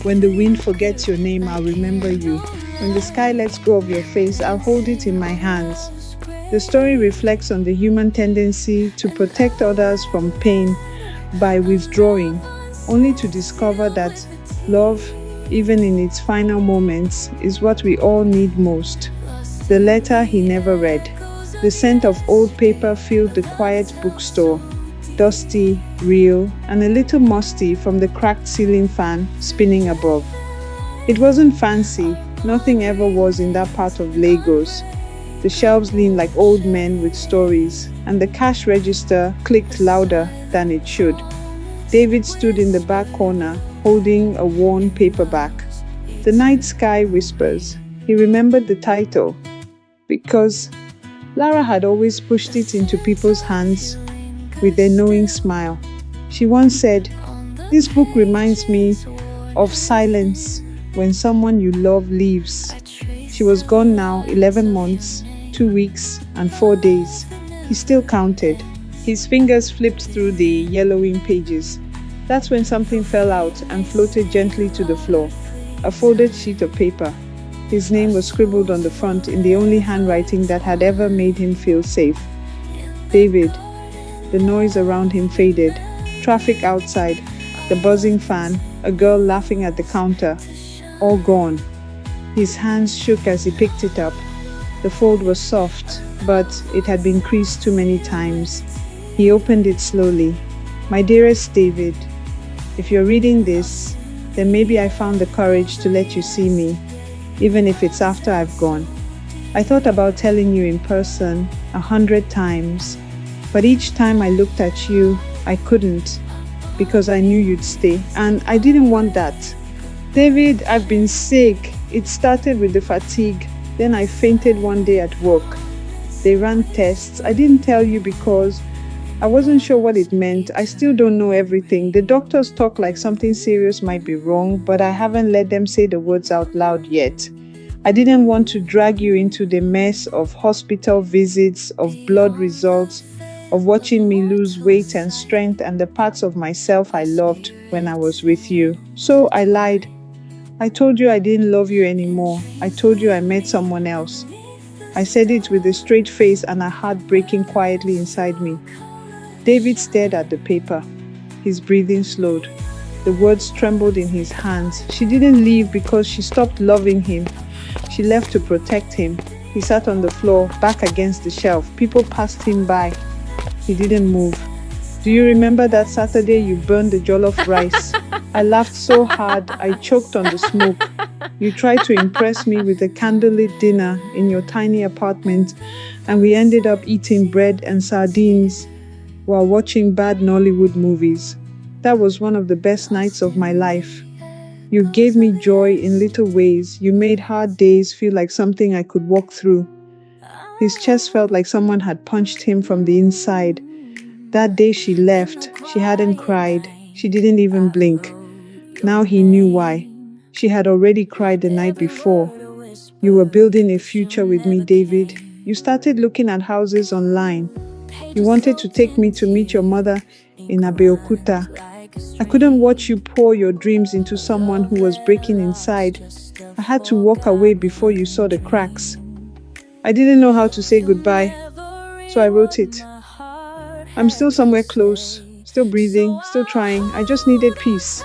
When the wind forgets your name, I'll remember you. When the sky lets go of your face, I'll hold it in my hands. The story reflects on the human tendency to protect others from pain by withdrawing, only to discover that love, even in its final moments, is what we all need most. The letter he never read. The scent of old paper filled the quiet bookstore, dusty, real, and a little musty from the cracked ceiling fan spinning above. It wasn't fancy, nothing ever was in that part of Lagos. The shelves leaned like old men with stories, and the cash register clicked louder than it should. David stood in the back corner, holding a worn paperback. The night sky whispers. He remembered the title, because Lara had always pushed it into people's hands with a knowing smile. She once said, "This book reminds me of silence when someone you love leaves." She was gone now 11 months, 2 weeks, and 4 days. He still counted. His fingers flipped through the yellowing pages. That's when something fell out and floated gently to the floor. A folded sheet of paper. His name was scribbled on the front in the only handwriting that had ever made him feel safe. David. The noise around him faded. Traffic outside, the buzzing fan, a girl laughing at the counter. All gone. His hands shook as he picked it up. The fold was soft, but it had been creased too many times. He opened it slowly. "My dearest David, if you're reading this, then maybe I found the courage to let you see me, even if it's after I've gone. I thought about telling you in person 100 times, but each time I looked at you, I couldn't, because I knew you'd stay, and I didn't want that. David, I've been sick. It started with the fatigue. Then I fainted one day at work. They ran tests. I didn't tell you because I wasn't sure what it meant. I still don't know everything. The doctors talk like something serious might be wrong, but I haven't let them say the words out loud yet. I didn't want to drag you into the mess of hospital visits, of blood results, of watching me lose weight and strength and the parts of myself I loved when I was with you. So I lied. I told you I didn't love you anymore. I told you I met someone else. I said it with a straight face and a heart breaking quietly inside me." David stared at the paper. His breathing slowed. The words trembled in his hands. She didn't leave because she stopped loving him. She left to protect him. He sat on the floor, back against the shelf. People passed him by. He didn't move. "Do you remember that Saturday you burned the jollof rice? I laughed so hard, I choked on the smoke. You tried to impress me with a candlelit dinner in your tiny apartment, and we ended up eating bread and sardines while watching bad Nollywood movies. That was one of the best nights of my life. You gave me joy in little ways. You made hard days feel like something I could walk through." His chest felt like someone had punched him from the inside. That day she left, she hadn't cried. She didn't even blink. Now he knew why. She had already cried the night before. "You were building a future with me, David. You started looking at houses online. You wanted to take me to meet your mother in Abeokuta. I couldn't watch you pour your dreams into someone who was breaking inside. I had to walk away before you saw the cracks. I didn't know how to say goodbye, so I wrote it. I'm still somewhere close, still breathing, still trying. I just needed peace.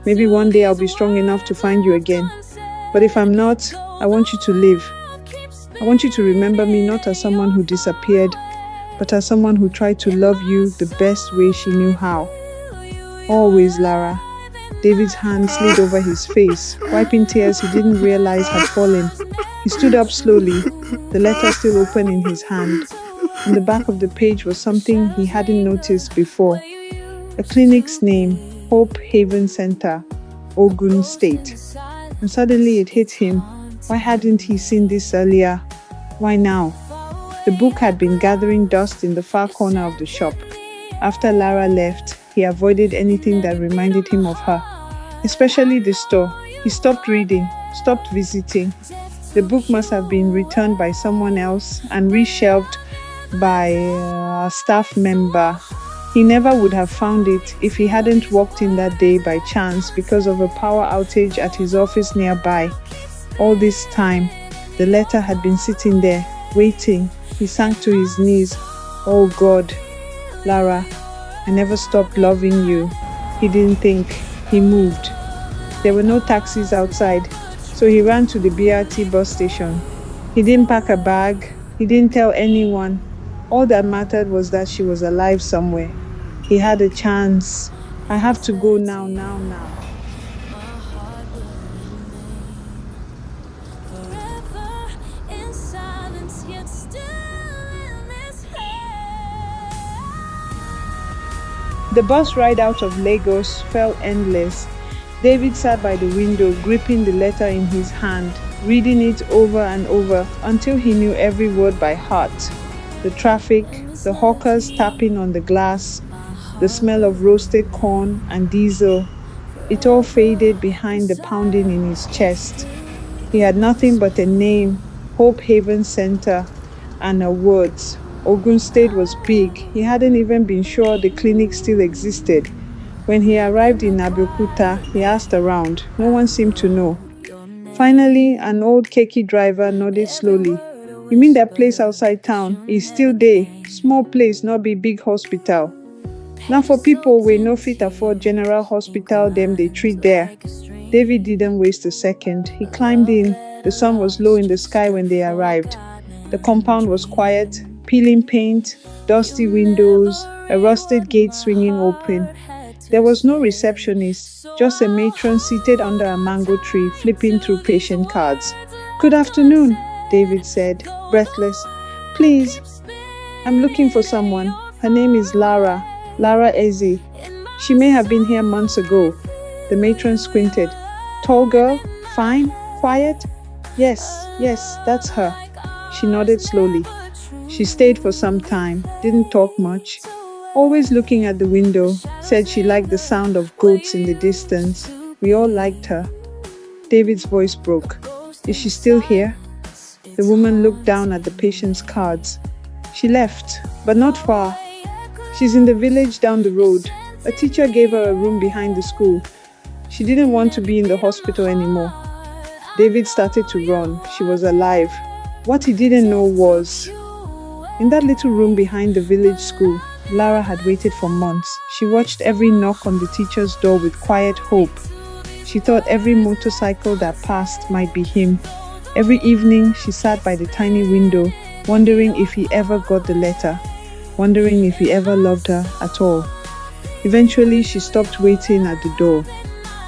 Maybe one day I'll be strong enough to find you again. But if I'm not, I want you to live. I want you to remember me not as someone who disappeared, but as someone who tried to love you the best way she knew how. Always, Lara." David's hand slid over his face, wiping tears he didn't realize had fallen. He stood up slowly, the letter still open in his hand. On the back of the page was something he hadn't noticed before. A clinic's name, Hope Haven Center, Ogun State. And suddenly it hit him. Why hadn't he seen this earlier? Why now? The book had been gathering dust in the far corner of the shop. After Lara left, he avoided anything that reminded him of her, especially the store. He stopped reading, stopped visiting. The book must have been returned by someone else and reshelved by a staff member. He never would have found it if he hadn't walked in that day by chance because of a power outage at his office nearby. All this time, the letter had been sitting there, waiting. He sank to his knees. Oh God, Lara, I never stopped loving you. He didn't think. He moved. There were no taxis outside, so he ran to the BRT bus station. He didn't pack a bag. He didn't tell anyone. All that mattered was that she was alive somewhere. He had a chance. I have to go now. The bus ride out of Lagos felt endless. David sat by the window, gripping the letter in his hand, reading it over and over until he knew every word by heart. The traffic, the hawkers tapping on the glass, the smell of roasted corn and diesel, it all faded behind the pounding in his chest. He had nothing but a name, Hope Haven Center, and a words. Ogun State was big. He hadn't even been sure the clinic still existed. When he arrived in Abeokuta, he asked around. No one seemed to know. Finally, an old keke driver nodded slowly. You mean that place outside town is still there? Small place, not be big hospital. Now for people wey no fit afford general hospital, them they treat there. David didn't waste a second. He climbed in. The sun was low in the sky when they arrived. The compound was quiet, peeling paint, dusty windows, a rusted gate swinging open. There was no receptionist, just a matron seated under a mango tree flipping through patient cards. Good afternoon, David said, breathless. Please, I'm looking for someone. Her name is Lara Eze. She may have been here months ago. The matron squinted. Tall girl? Fine? Quiet? Yes, that's her. She nodded slowly. She stayed for some time, didn't talk much, always looking at the window, said she liked the sound of goats in the distance. We all liked her. David's voice broke. Is she still here? The woman looked down at the patient's cards. She left, but not far. She's in the village down the road. A teacher gave her a room behind the school. She didn't want to be in the hospital anymore. David started to run. She was alive. What he didn't know was, in that little room behind the village school, Lara had waited for months. She watched every knock on the teacher's door with quiet hope. She thought every motorcycle that passed might be him. Every evening, she sat by the tiny window, wondering if he ever got the letter, wondering if he ever loved her at all. Eventually, she stopped waiting at the door,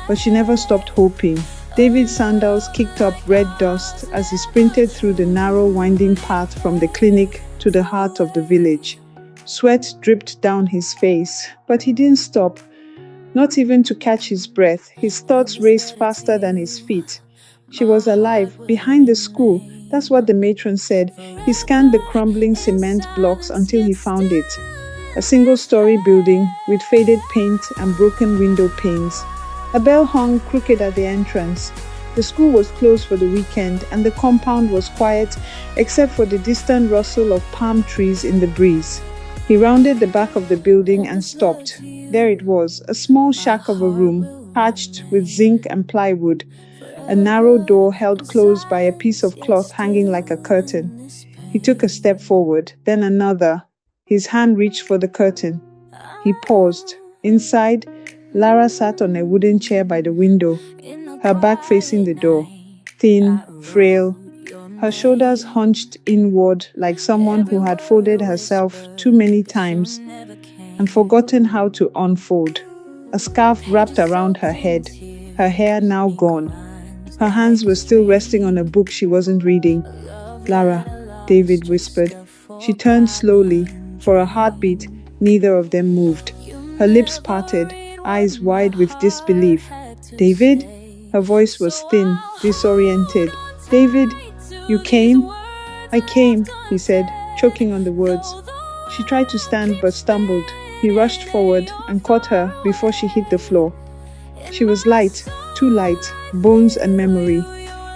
but she never stopped hoping. David's sandals kicked up red dust as he sprinted through the narrow, winding path from the clinic to the heart of the village. Sweat dripped down his face, but he didn't stop, not even to catch his breath. His thoughts raced faster than his feet. She was alive, behind the school. That's what the matron said. He scanned the crumbling cement blocks until he found it. A single-story building with faded paint and broken window panes. A bell hung crooked at the entrance. The school was closed for the weekend and the compound was quiet except for the distant rustle of palm trees in the breeze. He rounded the back of the building and stopped. There it was, a small shack of a room, patched with zinc and plywood. A narrow door held closed by a piece of cloth hanging like a curtain. He took a step forward, then another. His hand reached for the curtain. He paused. Inside, Lara sat on a wooden chair by the window, her back facing the door, thin, frail, her shoulders hunched inward like someone who had folded herself too many times and forgotten how to unfold. A scarf wrapped around her head, her hair now gone. Her hands were still resting on a book she wasn't reading. Lara, David whispered. She turned slowly. For a heartbeat, neither of them moved. Her lips parted, eyes wide with disbelief. David? Her voice was thin, disoriented. David, you came? I came, he said, choking on the words. She tried to stand but stumbled. He rushed forward and caught her before she hit the floor. She was light, too light, bones and memory.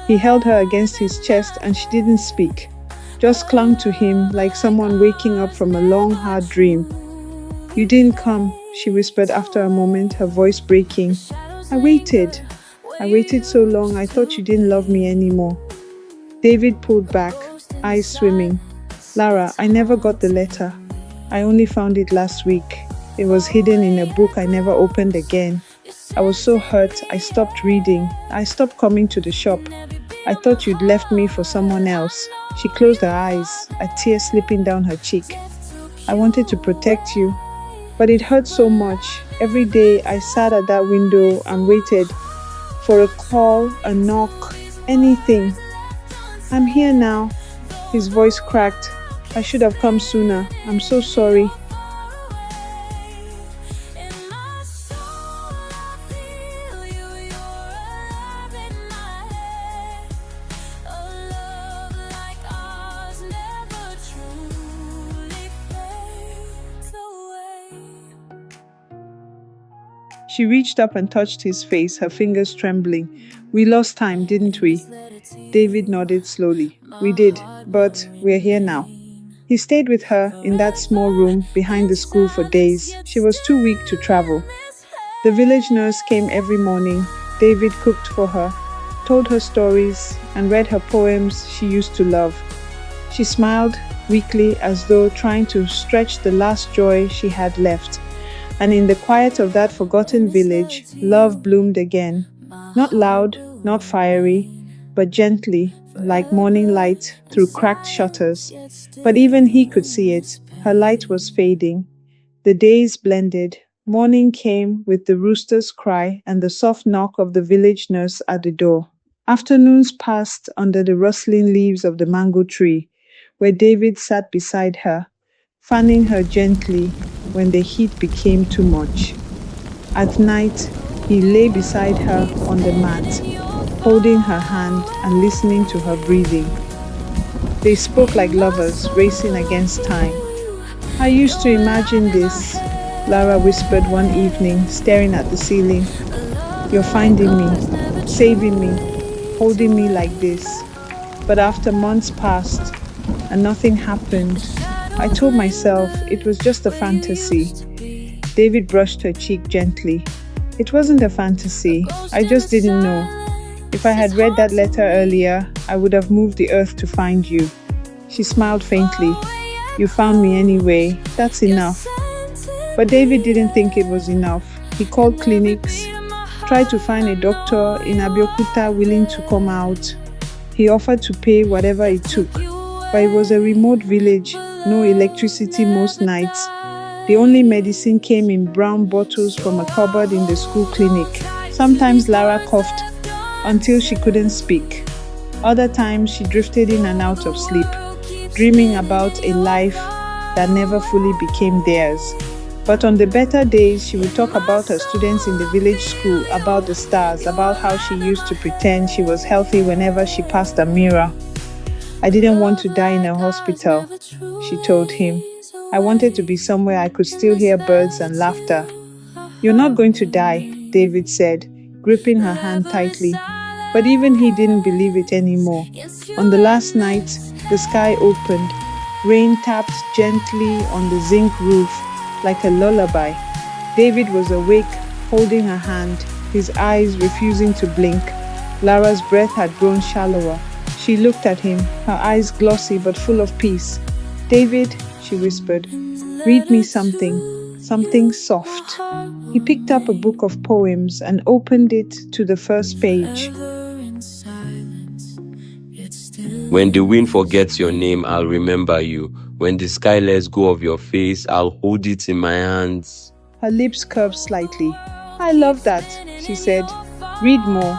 He held her against his chest and she didn't speak, just clung to him like someone waking up from a long, hard dream. You didn't come, she whispered after a moment, her voice breaking. I waited. I waited so long, I thought you didn't love me anymore. David pulled back, eyes swimming. Lara, I never got the letter. I only found it last week. It was hidden in a book I never opened again. I was so hurt, I stopped reading. I stopped coming to the shop. I thought you'd left me for someone else. She closed her eyes, a tear slipping down her cheek. I wanted to protect you, but it hurt so much. Every day I sat at that window and waited for a call, a knock, anything. I'm here now. His voice cracked. I should have come sooner. I'm so sorry. She reached up and touched his face, her fingers trembling. We lost time, didn't we? David nodded slowly. We did, but we're here now. He stayed with her in that small room behind the school for days. She was too weak to travel. The village nurse came every morning. David cooked for her, told her stories, and read her poems she used to love. She smiled weakly as though trying to stretch the last joy she had left. And in the quiet of that forgotten village, love bloomed again. Not loud, not fiery, but gently, like morning light through cracked shutters. But even he could see it. Her light was fading. The days blended. Morning came with the rooster's cry and the soft knock of the village nurse at the door. Afternoons passed under the rustling leaves of the mango tree, where David sat beside her, fanning her gently when the heat became too much. At night, he lay beside her on the mat, holding her hand and listening to her breathing. They spoke like lovers racing against time. I used to imagine this, Lara whispered one evening, staring at the ceiling. You're finding me, saving me, holding me like this. But after months passed and nothing happened, I told myself it was just a fantasy. David brushed her cheek gently. It wasn't a fantasy. I just didn't know. If I had read that letter earlier, I would have moved the earth to find you. She smiled faintly. You found me anyway. That's enough. But David didn't think it was enough. He called clinics, tried to find a doctor in Abeokuta willing to come out. He offered to pay whatever it took. But it was a remote village, no electricity most nights. The only medicine came in brown bottles from a cupboard in the school clinic. Sometimes Lara coughed until she couldn't speak. Other times she drifted in and out of sleep, dreaming about a life that never fully became theirs. But on the better days, she would talk about her students in the village school, about the stars, about how she used to pretend she was healthy whenever she passed a mirror. I didn't want to die in a hospital, she told him. I wanted to be somewhere I could still hear birds and laughter. You're not going to die, David said, gripping her hand tightly. But even he didn't believe it anymore. On the last night, the sky opened. Rain tapped gently on the zinc roof like a lullaby. David was awake, holding her hand, his eyes refusing to blink. Lara's breath had grown shallower. She looked at him, her eyes glossy but full of peace. David, she whispered, read me something soft. He picked up a book of poems and opened it to the first page. When the wind forgets your name, I'll remember you. When the sky lets go of your face, I'll hold it in my hands. Her lips curved slightly. I love that, she said. Read more.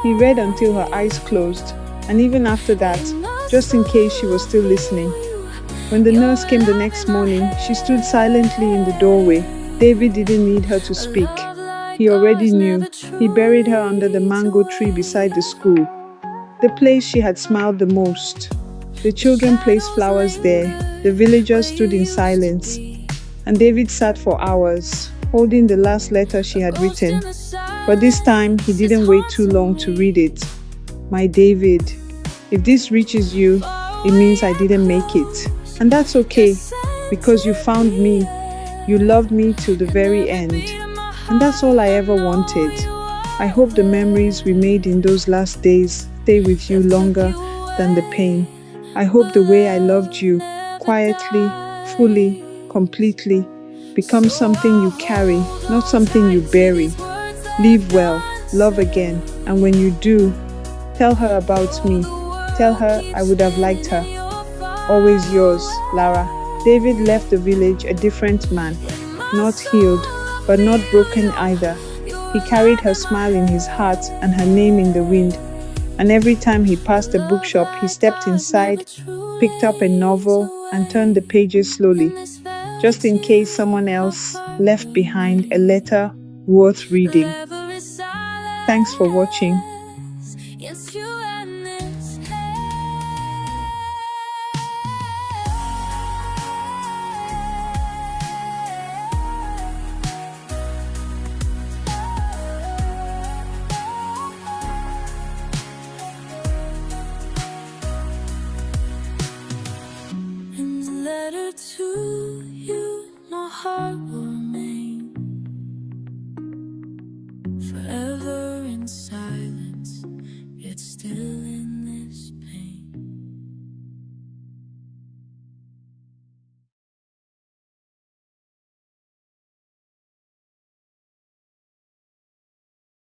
He read until her eyes closed, and even after that, just in case she was still listening. When the nurse came the next morning, she stood silently in the doorway. David didn't need her to speak. He already knew. He buried her under the mango tree beside the school, the place she had smiled the most. The children placed flowers there. The villagers stood in silence. And David sat for hours, holding the last letter she had written. But this time, he didn't wait too long to read it. My David, if this reaches you, it means I didn't make it. And that's okay, because you found me. You loved me till the very end. And that's all I ever wanted. I hope the memories we made in those last days stay with you longer than the pain. I hope the way I loved you, quietly, fully, completely, becomes something you carry, not something you bury. Live well, love again, and when you do, tell her about me. Tell her I would have liked her. Always yours, Lara. David left the village a different man, not healed, but not broken either. He carried her smile in his heart and her name in the wind. And every time he passed a bookshop, he stepped inside, picked up a novel, and turned the pages slowly, just in case someone else left behind a letter worth reading. Thanks for watching. Letter to you, my heart will